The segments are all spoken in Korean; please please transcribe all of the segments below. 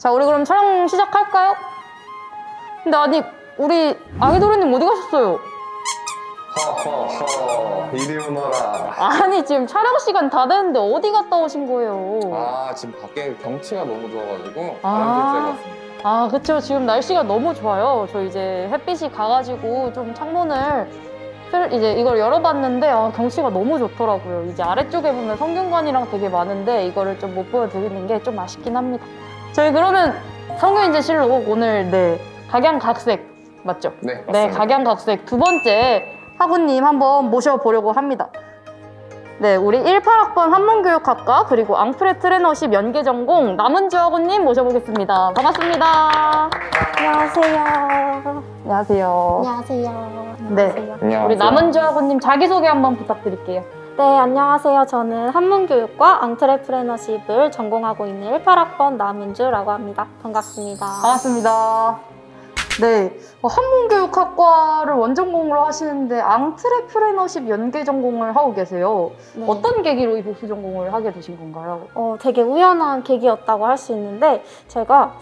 자, 우리 그럼 촬영 시작할까요? 근데 아니, 우리 아이돌님 어디 가셨어요? 허허허, 이리 오너라. 아니, 지금 촬영 시간 다 됐는데 어디 갔다 오신 거예요? 아, 지금 밖에 경치가 너무 좋아가지고 바람 쐬러 왔습니다. 아, 그쵸. 지금 날씨가 너무 좋아요. 저 이제 햇빛이 가가지고 좀 창문을 이제 이걸 열어봤는데 경치가 너무 좋더라고요. 이제 아래쪽에 보면 성균관이랑 되게 많은데 이거를 좀 못 보여드리는 게 좀 아쉽긴 합니다. 저희 그러면 성균인재실록 오늘 각양각색 맞죠? 네, 맞습니다. 네, 각양각색 두 번째 학우님 한번 모셔보려고 합니다. 네, 우리 18학번 한문교육학과 그리고 앙프레 트레너십 연계전공 남은주 학우님 모셔보겠습니다. 반갑습니다. 안녕하세요. 안녕하세요. 안녕하세요. 네, 안녕하세요. 우리 남은주 학우님 자기소개 한번 부탁드릴게요. 네, 안녕하세요. 저는 한문교육과 앙트레프레너십을 전공하고 있는 18학번 남은주라고 합니다. 반갑습니다. 반갑습니다. 네, 한문교육학과를 원전공으로 하시는데 앙트레프레너십 연계전공을 하고 계세요. 네. 어떤 계기로 이 복수 전공을 하게 되신 건가요? 되게 우연한 계기였다고 할 수 있는데 제가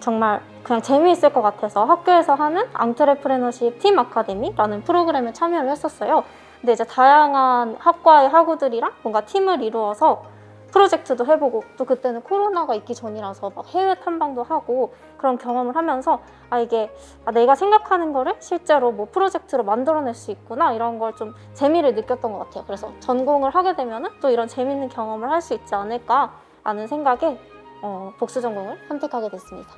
정말 그냥 재미있을 것 같아서 학교에서 하는 앙트레프레너십 팀 아카데미라는 프로그램에 참여를 했었어요. 근데 이제 다양한 학과의 학우들이랑 뭔가 팀을 이루어서 프로젝트도 해보고 또 그때는 코로나가 있기 전이라서 막 해외 탐방도 하고 그런 경험을 하면서 이게 내가 생각하는 거를 실제로 뭐 프로젝트로 만들어낼 수 있구나 이런 걸 좀 재미를 느꼈던 것 같아요. 그래서 전공을 하게 되면은 또 이런 재밌는 경험을 할 수 있지 않을까라는 생각에 복수 전공을 선택하게 됐습니다.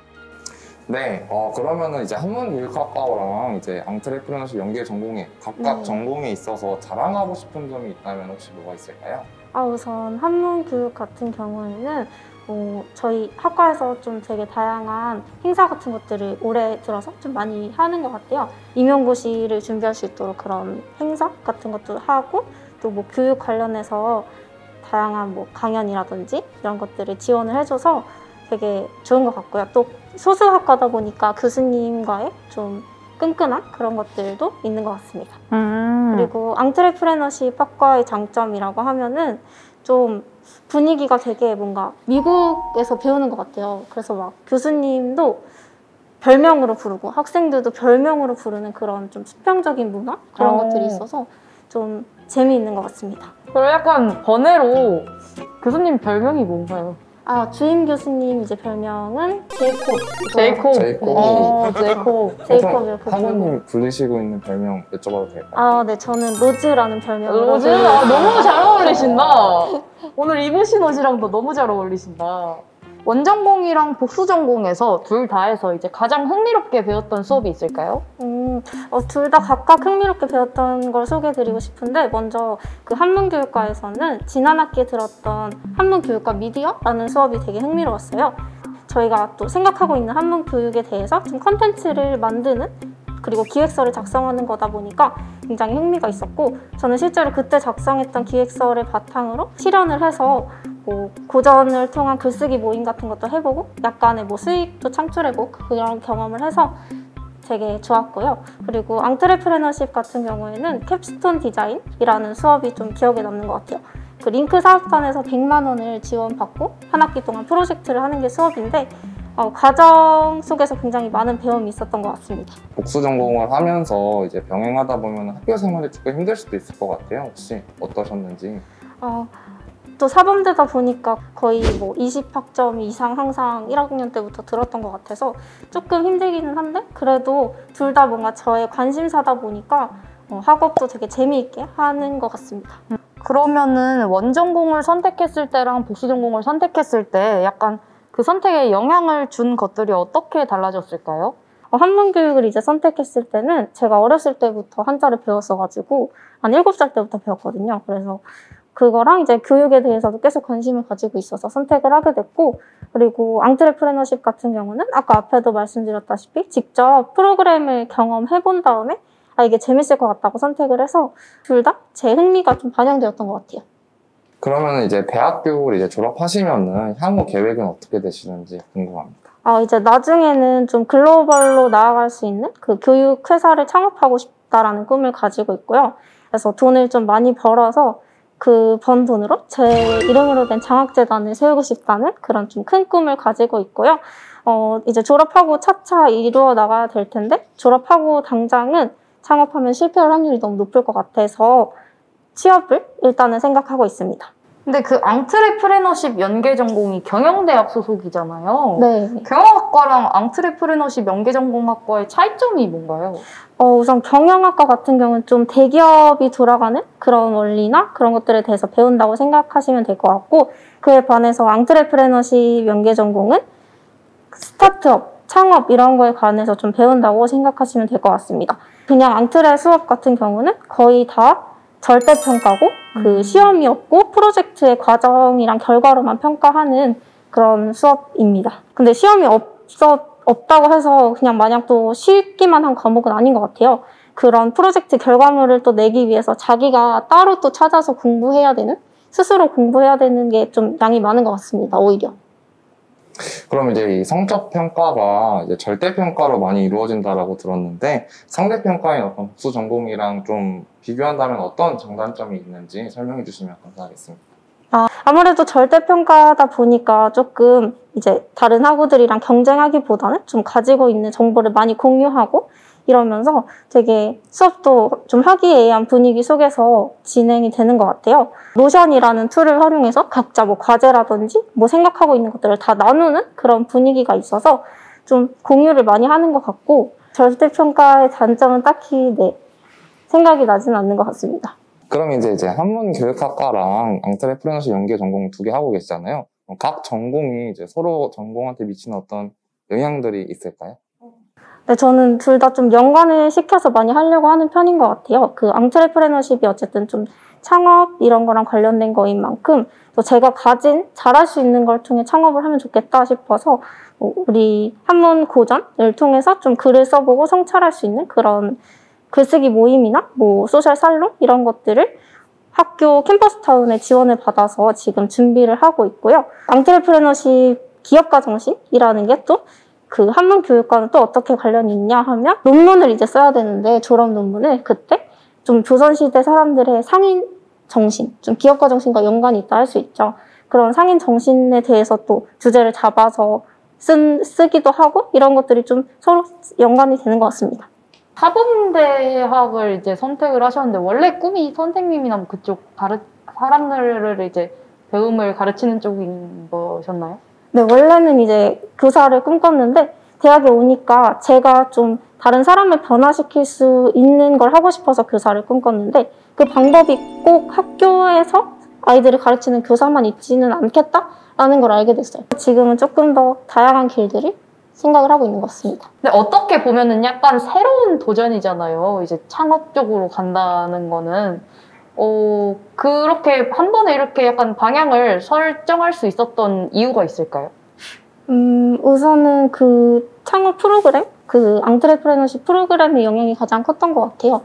네, 그러면은 이제 한문교육학과랑 이제 앙트레프레너십 연계 전공에 각각 전공에 있어서 자랑하고 싶은 점이 있다면 혹시 뭐가 있을까요? 우선 한문교육 같은 경우에는 저희 학과에서 좀 되게 다양한 행사 같은 것들을 올해 들어서 좀 많이 하는 것 같아요. 임용고시를 준비할 수 있도록 그런 행사 같은 것도 하고 또 뭐 교육 관련해서 다양한 뭐 강연이라든지 이런 것들을 지원을 해줘서 되게 좋은 것 같고요. 또 소수학과다 보니까 교수님과의 좀 끈끈한 그런 것들도 있는 것 같습니다. 그리고 앙트레프레너십 학과의 장점이라고 하면은 좀 분위기가 되게 뭔가 미국에서 배우는 것 같아요. 그래서 막 교수님도 별명으로 부르고 학생들도 별명으로 부르는 그런 좀 수평적인 문화 그런 것들이 있어서 좀 재미있는 것 같습니다. 그리고 약간 번외로 교수님 별명이 뭔가요? 주임 교수님 이제 별명은 제이콥. 제이콥. 제이콥 이렇게 학우님 부르시고 있는 별명 여쭤봐도 될까요? 네, 저는 로즈라는 별명으로. 로즈? 너무 잘 어울리신다. 오늘 입으신 옷이랑도 너무 잘 어울리신다. 원전공이랑 복수전공에서 둘 다 해서 이제 가장 흥미롭게 배웠던 수업이 있을까요? 둘 다 각각 흥미롭게 배웠던 걸 소개해드리고 싶은데 먼저 그 한문교육과에서는 지난 학기에 들었던 한문교육과 미디어라는 수업이 되게 흥미로웠어요. 저희가 또 생각하고 있는 한문교육에 대해서 좀 컨텐츠를 만드는 그리고 기획서를 작성하는 거다 보니까 굉장히 흥미가 있었고 저는 실제로 그때 작성했던 기획서를 바탕으로 실현을 해서 뭐 고전을 통한 글쓰기 모임 같은 것도 해보고 약간의 뭐 수익도 창출해보고 그런 경험을 해서 되게 좋았고요. 그리고 앙트레프레너십 같은 경우에는 캡스톤 디자인이라는 수업이 좀 기억에 남는 것 같아요. 그 링크 사업단에서 100만 원을 지원받고 한 학기 동안 프로젝트를 하는 게 수업인데 과정 속에서 굉장히 많은 배움이 있었던 것 같습니다. 복수 전공을 하면서 이제 병행하다 보면 학교 생활이 조금 힘들 수도 있을 것 같아요. 혹시 어떠셨는지? 또 사범대다 보니까 거의 뭐 20학점 이상 항상 1학년 때부터 들었던 것 같아서 조금 힘들기는 한데 그래도 둘 다 뭔가 저의 관심사다 보니까 학업도 되게 재미있게 하는 것 같습니다. 그러면은 원전공을 선택했을 때랑 복수전공을 선택했을 때 약간 그 선택에 영향을 준 것들이 어떻게 달라졌을까요? 한문교육을 이제 선택했을 때는 제가 어렸을 때부터 한자를 배웠어가지고 한 7살 때부터 배웠거든요. 그래서 그거랑 이제 교육에 대해서도 계속 관심을 가지고 있어서 선택을 하게 됐고 그리고 앙트레프레너십 같은 경우는 아까 앞에도 말씀드렸다시피 직접 프로그램을 경험해본 다음에 이게 재밌을 것 같다고 선택을 해서 둘 다 제 흥미가 좀 반영되었던 것 같아요. 그러면 이제 대학교를 이제 졸업하시면은 향후 계획은 어떻게 되시는지 궁금합니다. 이제 나중에는 좀 글로벌로 나아갈 수 있는 그 교육 회사를 창업하고 싶다라는 꿈을 가지고 있고요. 그래서 돈을 좀 많이 벌어서 그 번 돈으로 제 이름으로 된 장학재단을 세우고 싶다는 그런 좀 큰 꿈을 가지고 있고요. 이제 졸업하고 차차 이루어 나가야 될 텐데 졸업하고 당장은 창업하면 실패할 확률이 너무 높을 것 같아서 취업을 일단은 생각하고 있습니다. 근데 그 앙트레프레너십 연계 전공이 경영대학 소속이잖아요. 네. 경영학과랑 앙트레프레너십 연계 전공학과의 차이점이 뭔가요? 우선 경영학과 같은 경우는 좀 대기업이 돌아가는 그런 원리나 그런 것들에 대해서 배운다고 생각하시면 될 것 같고 그에 반해서 앙트레프레너십 연계 전공은 스타트업, 창업 이런 거에 관해서 좀 배운다고 생각하시면 될 것 같습니다. 그냥 앙트레 수업 같은 경우는 거의 다 절대평가고 그 시험이 없고 프로젝트의 과정이랑 결과로만 평가하는 그런 수업입니다. 근데 시험이 없다고 해서 그냥 마냥 또 쉽기만 한 과목은 아닌 것 같아요. 그런 프로젝트 결과물을 또 내기 위해서 자기가 따로 또 찾아서 공부해야 되는, 스스로 공부해야 되는 게 좀 양이 많은 것 같습니다, 오히려. 그럼 이제 이 성적 평가가 이제 절대 평가로 많이 이루어진다라고 들었는데 상대 평가인 어떤 복수 전공이랑 좀 비교한다면 어떤 장단점이 있는지 설명해 주시면 감사하겠습니다. 아무래도 절대평가다 보니까 조금 이제 다른 학우들이랑 경쟁하기보다는 좀 가지고 있는 정보를 많이 공유하고 이러면서 되게 수업도 좀 화기애애한 분위기 속에서 진행이 되는 것 같아요. 노션이라는 툴을 활용해서 각자 뭐 과제라든지 뭐 생각하고 있는 것들을 다 나누는 그런 분위기가 있어서 좀 공유를 많이 하는 것 같고 절대평가의 단점은 딱히 생각이 나지는 않는 것 같습니다. 그럼 이제 한문교육학과랑 앙트레프레너십 연계 전공 2개 하고 계시잖아요. 각 전공이 이제 서로 전공한테 미치는 어떤 영향들이 있을까요? 네, 저는 둘 다 좀 연관을 시켜서 많이 하려고 하는 편인 것 같아요. 그 앙트레프레너십이 어쨌든 좀 창업 이런 거랑 관련된 거인 만큼 또 제가 잘할 수 있는 걸 통해 창업을 하면 좋겠다 싶어서 우리 한문 고전을 통해서 좀 글을 써보고 성찰할 수 있는 그런 글쓰기 모임이나 뭐 소셜 살롱 이런 것들을 학교 캠퍼스타운에 지원을 받아서 지금 준비를 하고 있고요. 앙트레프레너십 기업가 정신이라는 게 또 그 한문 교육과는 또 어떻게 관련이 있냐 하면 논문을 이제 써야 되는데 졸업 논문을 그때 좀 조선시대 사람들의 상인 정신, 좀 기업가 정신과 연관이 있다 할 수 있죠. 그런 상인 정신에 대해서 또 주제를 잡아서 쓰기도 하고 이런 것들이 좀 서로 연관이 되는 것 같습니다. 사범대학을 이제 선택을 하셨는데 원래 꿈이 선생님이나 뭐 그쪽 사람들을 이제 배움을 가르치는 쪽인 거셨나요? 네, 원래는 이제 교사를 꿈꿨는데 대학에 오니까 제가 좀 다른 사람을 변화시킬 수 있는 걸 하고 싶어서 교사를 꿈꿨는데 그 방법이 꼭 학교에서 아이들을 가르치는 교사만 있지는 않겠다라는 걸 알게 됐어요. 지금은 조금 더 다양한 길들을 생각을 하고 있는 것 같습니다. 근데 어떻게 보면은 약간 새로운 도전이잖아요. 이제 창업 쪽으로 간다는 거는. 그렇게 한 번에 이렇게 약간 방향을 설정할 수 있었던 이유가 있을까요? 우선은 그 창업 프로그램, 그 앙트레프레너십 프로그램의 영향이 가장 컸던 것 같아요.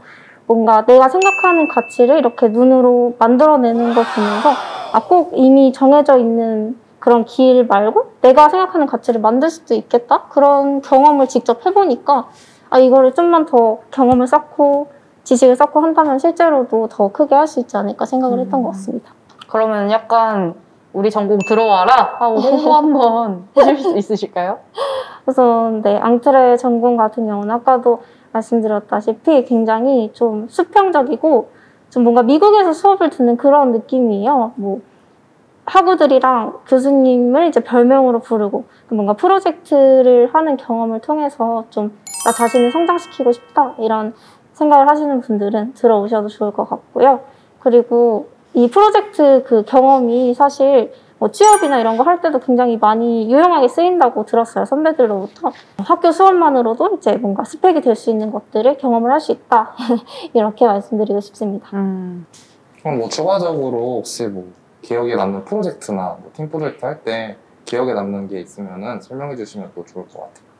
뭔가 내가 생각하는 가치를 이렇게 눈으로 만들어내는 걸 보면서 꼭 이미 정해져 있는 그런 길 말고 내가 생각하는 가치를 만들 수도 있겠다? 그런 경험을 직접 해보니까 이거를 좀만 더 경험을 쌓고 지식을 쌓고 한다면 실제로도 더 크게 할 수 있지 않을까 생각을 했던 것 같습니다. 그러면 약간 우리 전공 들어와라 하고 홍보 한번 해줄 수 있으실까요? 그래서 앙트레 전공 같은 경우는 아까도 말씀드렸다시피 굉장히 좀 수평적이고 좀 뭔가 미국에서 수업을 듣는 그런 느낌이에요. 뭐 학우들이랑 교수님을 이제 별명으로 부르고 뭔가 프로젝트를 하는 경험을 통해서 좀 나 자신을 성장시키고 싶다 이런 생각을 하시는 분들은 들어오셔도 좋을 것 같고요. 그리고 이 프로젝트 그 경험이 사실 뭐 취업이나 이런 거 할 때도 굉장히 많이 유용하게 쓰인다고 들었어요. 선배들로부터. 학교 수업만으로도 이제 뭔가 스펙이 될 수 있는 것들을 경험을 할 수 있다. 이렇게 말씀드리고 싶습니다. 그럼 뭐 추가적으로 혹시 뭐 기억에 남는 프로젝트나 뭐 팀 프로젝트 할 때 기억에 남는 게 있으면은 설명해 주시면 또 좋을 것 같아요.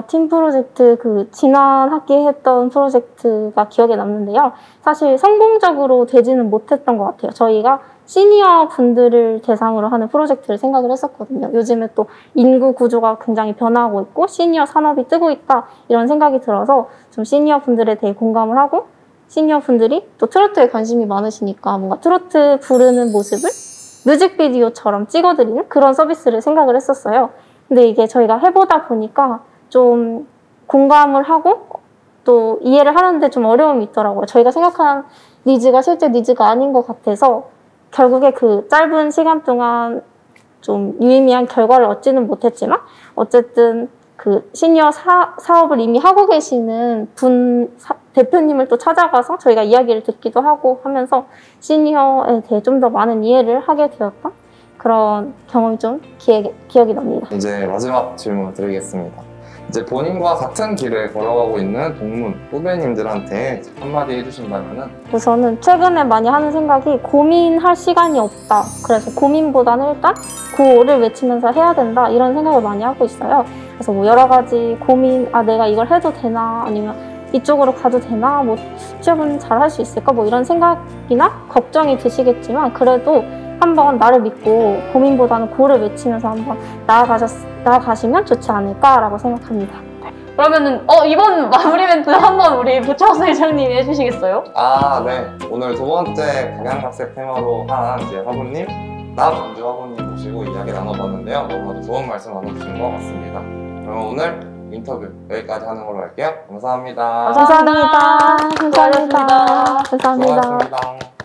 팀 프로젝트 지난 학기 했던 프로젝트가 기억에 남는데요. 사실 성공적으로 되지는 못했던 것 같아요. 저희가 시니어 분들을 대상으로 하는 프로젝트를 생각을 했었거든요. 요즘에 또 인구 구조가 굉장히 변화하고 있고 시니어 산업이 뜨고 있다 이런 생각이 들어서 좀 시니어 분들에 대해 공감을 하고 시니어 분들이 또 트로트에 관심이 많으시니까 뭔가 트로트 부르는 모습을 뮤직비디오처럼 찍어드리는 그런 서비스를 생각을 했었어요. 근데 이게 저희가 해보다 보니까 좀 공감을 하고 또 이해를 하는데 좀 어려움이 있더라고요. 저희가 생각한 니즈가 실제 니즈가 아닌 것 같아서 결국에 그 짧은 시간 동안 좀 유의미한 결과를 얻지는 못했지만 어쨌든 그 시니어 사업을 이미 하고 계시는 대표님을 또 찾아가서 저희가 이야기를 듣기도 하고 하면서 시니어에 대해 좀 더 많은 이해를 하게 되었던 그런 경험이 좀 기억이 납니다. 이제 마지막 질문 드리겠습니다. 이제 본인과 같은 길을 걸어가고 있는 동문 후배님들한테 한마디 해주신다면은? 우선은 최근에 많이 하는 생각이 고민할 시간이 없다. 그래서 고민보다는 일단 구호를 외치면서 해야 된다. 이런 생각을 많이 하고 있어요. 그래서 뭐 여러 가지 고민, 내가 이걸 해도 되나? 아니면 이쪽으로 가도 되나? 뭐 취업은 잘 할 수 있을까? 뭐 이런 생각이나 걱정이 드시겠지만 그래도 한번 나를 믿고 고민보다는 구호를 외치면서 한번 나아가시면 좋지 않을까라고 생각합니다. 그러면은 이번 마무리 멘트 한번 우리 부천수 회장님이 해주시겠어요? 네. 오늘 두 번째 각양각색 테마로 한 이제 화보님, 남은주 화보님 모시고 이야기 나눠봤는데요. 너무나도 좋은 말씀 나눠주신 것 같습니다. 그럼 오늘 인터뷰 여기까지 하는 걸로 할게요. 감사합니다. 감사합니다. 수고하셨습니다. 감사합니다. 수고하셨습니다.